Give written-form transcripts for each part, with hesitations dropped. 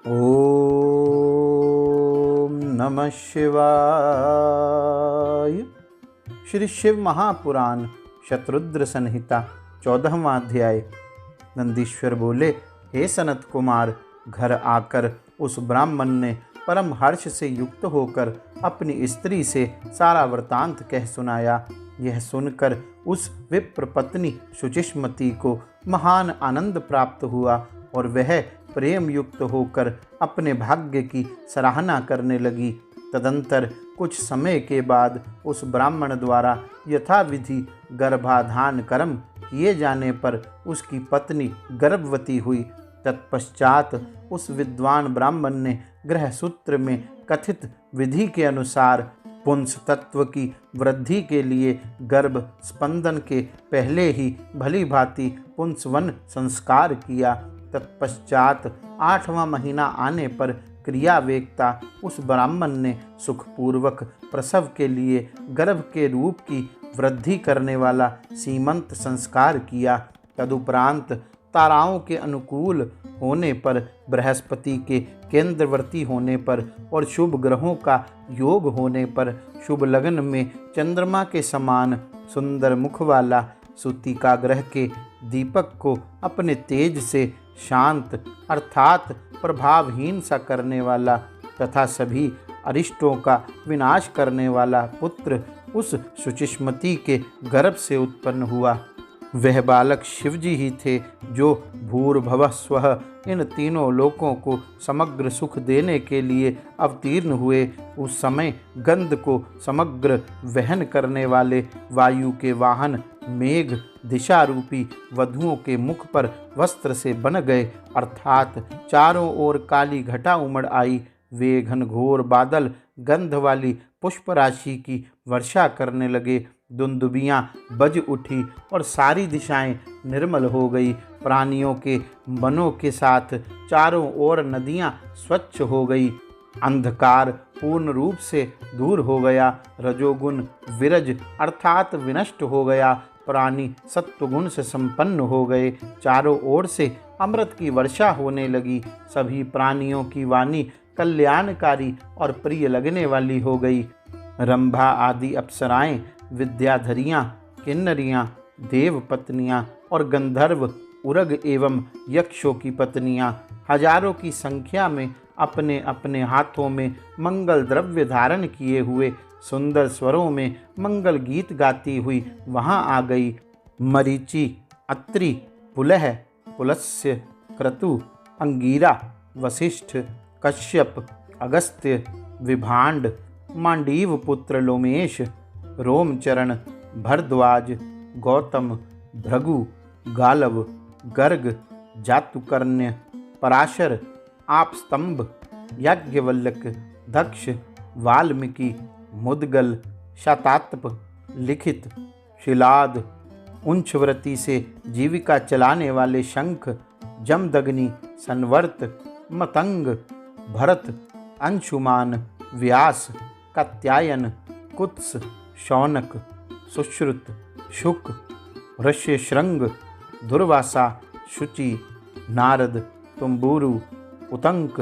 ओम नमः शिवाय। श्री शिव महापुराण शतरुद्र संहिता 14वां अध्याय। नंदीश्वर बोले, हे सनत कुमार, घर आकर उस ब्राह्मण ने परम हर्ष से युक्त होकर अपनी स्त्री से सारा वृतांत कह सुनाया। यह सुनकर उस विप्र पत्नी शुचिष्मति को महान आनंद प्राप्त हुआ और वह प्रेम युक्त होकर अपने भाग्य की सराहना करने लगी। तदंतर कुछ समय के बाद उस ब्राह्मण द्वारा यथाविधि गर्भाधान कर्म किए जाने पर उसकी पत्नी गर्भवती हुई। तत्पश्चात उस विद्वान ब्राह्मण ने गृहसूत्र में कथित विधि के अनुसार पुंस तत्व की वृद्धि के लिए गर्भ स्पंदन के पहले ही भली भांति पुंसवन संस्कार किया। तत्पश्चात 8वां महीना आने पर क्रियावेक्ता उस ब्राह्मण ने सुखपूर्वक प्रसव के लिए गर्भ के रूप की वृद्धि करने वाला सीमंत संस्कार किया। तदुपरांत ताराओं के अनुकूल होने पर, बृहस्पति के केंद्रवर्ती होने पर और शुभ ग्रहों का योग होने पर शुभ लग्न में चंद्रमा के समान सुंदर मुख वाला सूतिका ग्रह के दीपक को अपने तेज से शांत अर्थात प्रभावहीन सा करने वाला तथा सभी अरिष्टों का विनाश करने वाला पुत्र उस शुचिष्मति के गर्भ से उत्पन्न हुआ। वह बालक शिवजी ही थे जो भूर्भुवः स्वः इन तीनों लोकों को समग्र सुख देने के लिए अवतीर्ण हुए। उस समय गंध को समग्र वहन करने वाले वायु के वाहन मेघ दिशा रूपी वधुओं के मुख पर वस्त्र से बन गए, अर्थात चारों ओर काली घटा उमड़ आई। वे घनघोर बादल गंध वाली पुष्प राशि की वर्षा करने लगे। दुंदुबियाँ बज उठी और सारी दिशाएं निर्मल हो गई। प्राणियों के वनों के साथ चारों ओर नदियाँ स्वच्छ हो गई। अंधकार पूर्ण रूप से दूर हो गया। रजोगुण विरज अर्थात विनष्ट हो गया। प्राणी सत्वगुण से संपन्न हो गए। चारों ओर से अमृत की वर्षा होने लगी। सभी प्राणियों की वाणी कल्याणकारी और प्रिय लगने वाली हो गई। रंभा आदि अप्सराएं, विद्याधरियाँ, किन्नरियाँ, देव पत्नियाँ और गंधर्व, उरग एवं यक्षों की पत्नियाँ हजारों की संख्या में अपने अपने हाथों में मंगल द्रव्य धारण किए हुए सुंदर स्वरों में मंगल गीत गाती हुई वहाँ आ गई। मरीचि, अत्रि, पुलह, पुलस्त्य, क्रतु, अंगीरा, वशिष्ठ, कश्यप, अगस्त्य, विभांड, मांडीव पुत्र लोमेश, रोमचरण, भरद्वाज, गौतम, भृगु, गालव, गर्ग, जातुकर्ण्य, पराशर, आपस्तंभ, याज्ञवल्क्य, दक्ष, वाल्मीकि, मुद्गल, शतात्प, लिखित, शिलाद, उंचव्रती से जीविका चलाने वाले शंख, जमदग्नि, संवर्त, मतंग, भरत, अंशुमान, व्यास, कात्यायन, कुत्स, शौनक, सुश्रुत, शुक, ऋष्यशृंग, दुर्वासा, शुचि, नारद, तुम्बुरु, उतंक,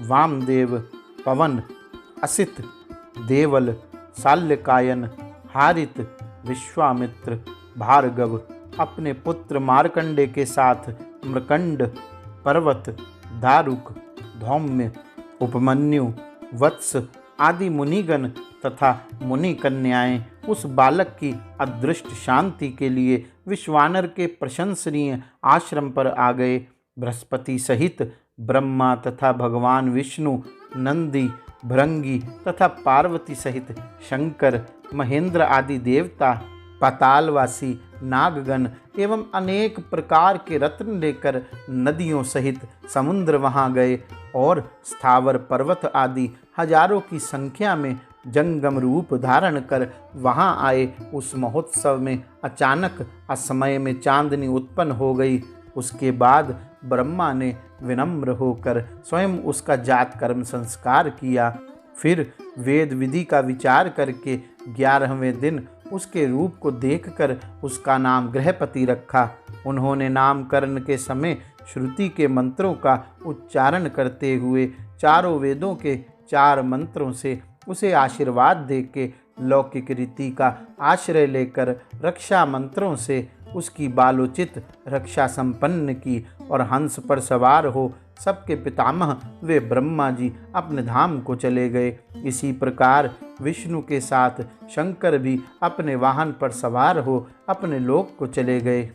वामदेव, पवन, असित, देवल, शाल्यकायन, हारित, विश्वामित्र, भार्गव अपने पुत्र मार्कंडे के साथ मृकंड, पर्वत, दारुक, धौम्य, उपमन्यु, वत्स आदि मुनिगण तथा मुनि कन्याएं उस बालक की अदृष्ट शांति के लिए विश्वानर के प्रशंसनीय आश्रम पर आ गए। बृहस्पति सहित ब्रह्मा तथा भगवान विष्णु, नंदी, भृंगी तथा पार्वती सहित शंकर, महेंद्र आदि देवता, पातालवासी नागगण एवं अनेक प्रकार के रत्न लेकर नदियों सहित समुद्र वहाँ गए और स्थावर पर्वत आदि हजारों की संख्या में जंगम रूप धारण कर वहाँ आए। उस महोत्सव में अचानक असमय में चांदनी उत्पन्न हो गई। उसके बाद ब्रह्मा ने विनम्र होकर स्वयं उसका जात कर्म संस्कार किया। फिर वेद विधि का विचार करके 11वें दिन उसके रूप को देखकर उसका नाम गृहपति रखा। उन्होंने नामकरण के समय श्रुति के मंत्रों का उच्चारण करते हुए चारों वेदों के 4 मंत्रों से उसे आशीर्वाद देके लौकिक रीति का आश्रय लेकर रक्षा मंत्रों से उसकी बालोचित रक्षा संपन्न की और हंस पर सवार हो सबके पितामह वे ब्रह्मा जी अपने धाम को चले गए। इसी प्रकार विष्णु के साथ शंकर भी अपने वाहन पर सवार हो अपने लोक को चले गए।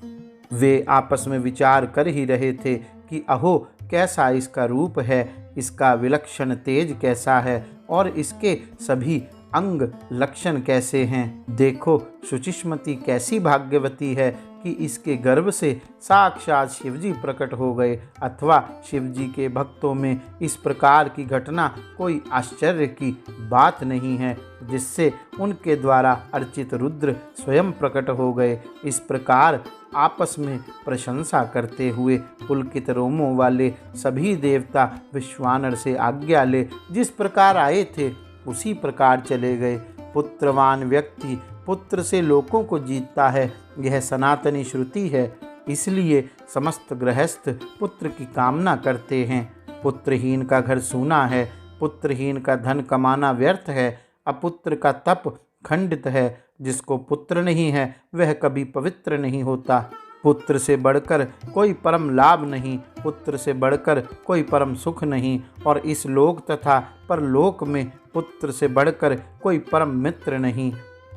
वे आपस में विचार कर ही रहे थे कि अहो कैसा इसका रूप है, इसका विलक्षण तेज कैसा है और इसके सभी अंग लक्षण कैसे हैं। देखो शुचिष्मति कैसी भाग्यवती है कि इसके गर्भ से साक्षात शिवजी प्रकट हो गए, अथवा शिवजी के भक्तों में इस प्रकार की घटना कोई आश्चर्य की बात नहीं है जिससे उनके द्वारा अर्चित रुद्र स्वयं प्रकट हो गए। इस प्रकार आपस में प्रशंसा करते हुए पुलकित रोमों वाले सभी देवता विश्वानर से आज्ञा ले जिस प्रकार आए थे उसी प्रकार चले गए। पुत्रवान व्यक्ति पुत्र से लोकों को जीतता है, यह सनातनी श्रुति है। इसलिए समस्त गृहस्थ पुत्र की कामना करते हैं। पुत्रहीन का घर सूना है, पुत्रहीन का धन कमाना व्यर्थ है, अपुत्र का तप खंडित है। जिसको पुत्र नहीं है वह कभी पवित्र नहीं होता। पुत्र से बढ़कर कोई परम लाभ नहीं, पुत्र से बढ़कर कोई परम सुख नहीं, और इस लोक तथा परलोक में पुत्र से बढ़कर कोई परम मित्र नहीं।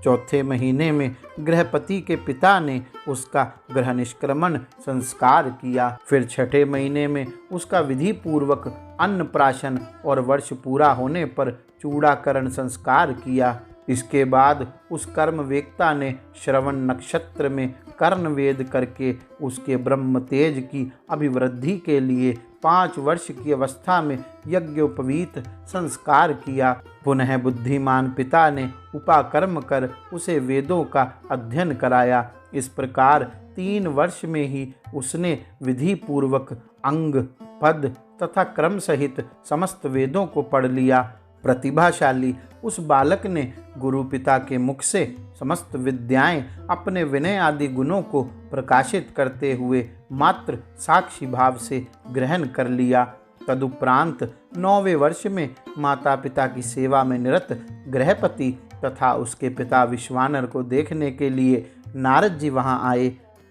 चौथे महीने में गृहपति के पिता ने उसका गृह निष्क्रमण संस्कार किया। फिर छठे महीने में उसका विधि पूर्वक अन्नप्राशन और वर्ष पूरा होने पर चूड़ाकरण संस्कार किया। इसके बाद उस कर्मवेत्ता ने श्रवण नक्षत्र में कर्ण वेद करके उसके ब्रह्म तेज की अभिवृद्धि के लिए 5 वर्ष की अवस्था में यज्ञोपवीत संस्कार किया। पुनः बुद्धिमान पिता ने उपाकर्म कर उसे वेदों का अध्ययन कराया। इस प्रकार 3 वर्ष में ही उसने विधि पूर्वक अंग, पद तथा क्रम सहित समस्त वेदों को पढ़ लिया। प्रतिभाशाली उस बालक ने गुरु पिता के मुख से समस्त विद्याएं अपने विनय आदि गुणों को प्रकाशित करते हुए मात्र साक्षी भाव से ग्रहण कर लिया। तदुपरांत 9वें वर्ष में माता पिता की सेवा में निरत गृहपति तथा उसके पिता विश्वानर को देखने के लिए नारद जी वहां आए।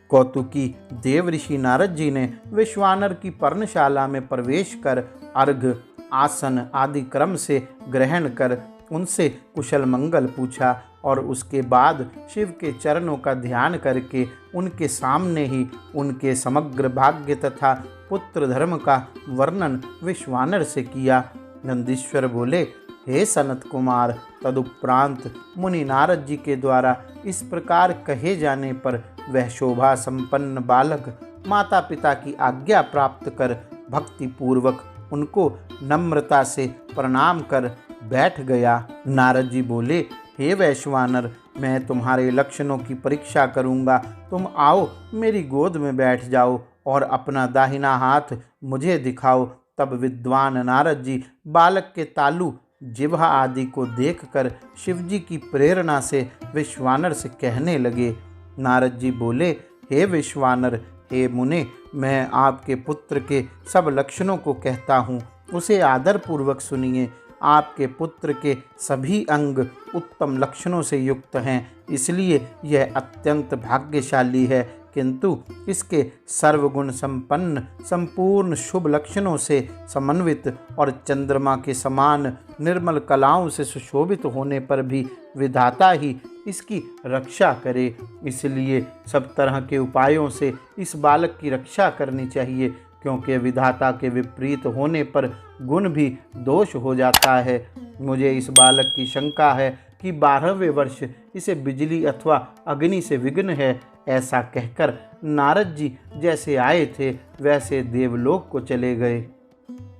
कौतुकी देव ऋषि नारद जी ने विश्वानर की पर्णशाला में प्रवेश कर अर्घ, आसन आदि क्रम से ग्रहण कर उनसे कुशल मंगल पूछा और उसके बाद शिव के चरणों का ध्यान करके उनके सामने ही उनके समग्र भाग्य तथा पुत्र धर्म का वर्णन विश्वानर से किया। नंदीश्वर बोले, हे सनत कुमार, तदुपरांत मुनि नारद जी के द्वारा इस प्रकार कहे जाने पर वह शोभा संपन्न बालक माता पिता की आज्ञा प्राप्त कर भक्ति पूर्वक उनको नम्रता से प्रणाम कर बैठ गया। नारद जी बोले, हे वैश्वानर, मैं तुम्हारे लक्षणों की परीक्षा करूंगा। तुम आओ, मेरी गोद में बैठ जाओ और अपना दाहिना हाथ मुझे दिखाओ। तब विद्वान नारद जी बालक के तालु, जिह्वा आदि को देखकर शिवजी की प्रेरणा से विश्वानर से कहने लगे। नारद जी बोले, हे विश्वानर, हे मुने, मैं आपके पुत्र के सब लक्षणों को कहता हूँ, उसे आदर पूर्वक सुनिए। आपके पुत्र के सभी अंग उत्तम लक्षणों से युक्त हैं, इसलिए यह अत्यंत भाग्यशाली है, किंतु इसके सर्वगुण संपन्न संपूर्ण शुभ लक्षणों से समन्वित और चंद्रमा के समान निर्मल कलाओं से सुशोभित होने पर भी विधाता ही इसकी रक्षा करे। इसलिए सब तरह के उपायों से इस बालक की रक्षा करनी चाहिए, क्योंकि विधाता के विपरीत होने पर गुण भी दोष हो जाता है। मुझे इस बालक की शंका है कि 12वें वर्ष इसे बिजली अथवा अग्नि से विघ्न है। ऐसा कहकर नारद जी जैसे आए थे वैसे देवलोक को चले गए।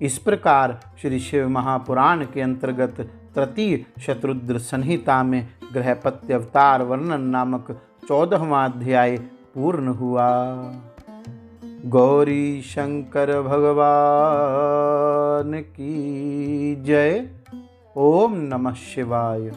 इस प्रकार श्री शिव महापुराण के अंतर्गत तृतीय शतरुद्र संहिता में गृहपत्य अवतार वर्णन नामक 14वां अध्याय पूर्ण हुआ। गौरी शंकर भगवान की जय। ओम नमः शिवाय।